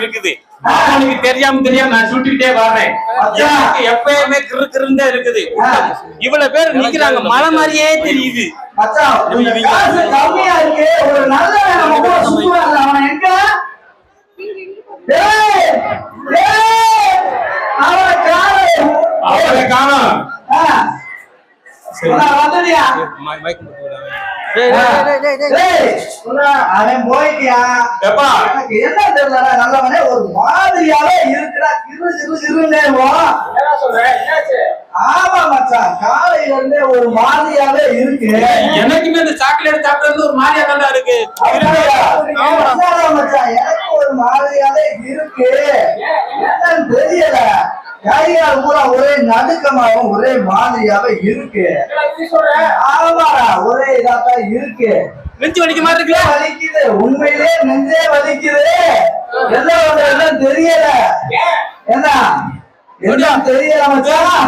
இருக்குது. அவனுக்கு தெரியாம நான் சுட்டுக்கிட்டே வர்றேன். எப்பயுமே கிருக்கிருந்தே இருக்குது. இவ்வளவு பேர் நிக்கிறாங்க, மலை மாதிரியே தெரியுது. அவனை காணோம். அவன் போயிட்டியா? என்ன தெரியல, நல்லவனே ஒரு மாதிரியாவே இருக்குடா. ஆமா மச்சான், காலையில இருந்தே ஒரு மாதிரியாவே இருக்கு. எனக்குமே இந்த சாக்லேட் சாப்பிட்டது ஒரு மாதிரியா தான் இருக்கு மச்சான். எனக்கு ஒரு மாதிரியாவே இருக்கு, என்னன்னு தெரியல. கையால் பூரா ஒரே நடுக்கமாகவும் ஒரே மாதிரியாவே இருக்கு. ஆமாடா, ஒரே இதாத்தான் இருக்கு. நெஞ்சு வலிக்க மாதிரி இருக்குல்ல? வலிக்குது, உண்மையிலே நெஞ்சே வலிக்குது. என்ன தெரியல, என்ன என்ன தெரியல மச்சான்.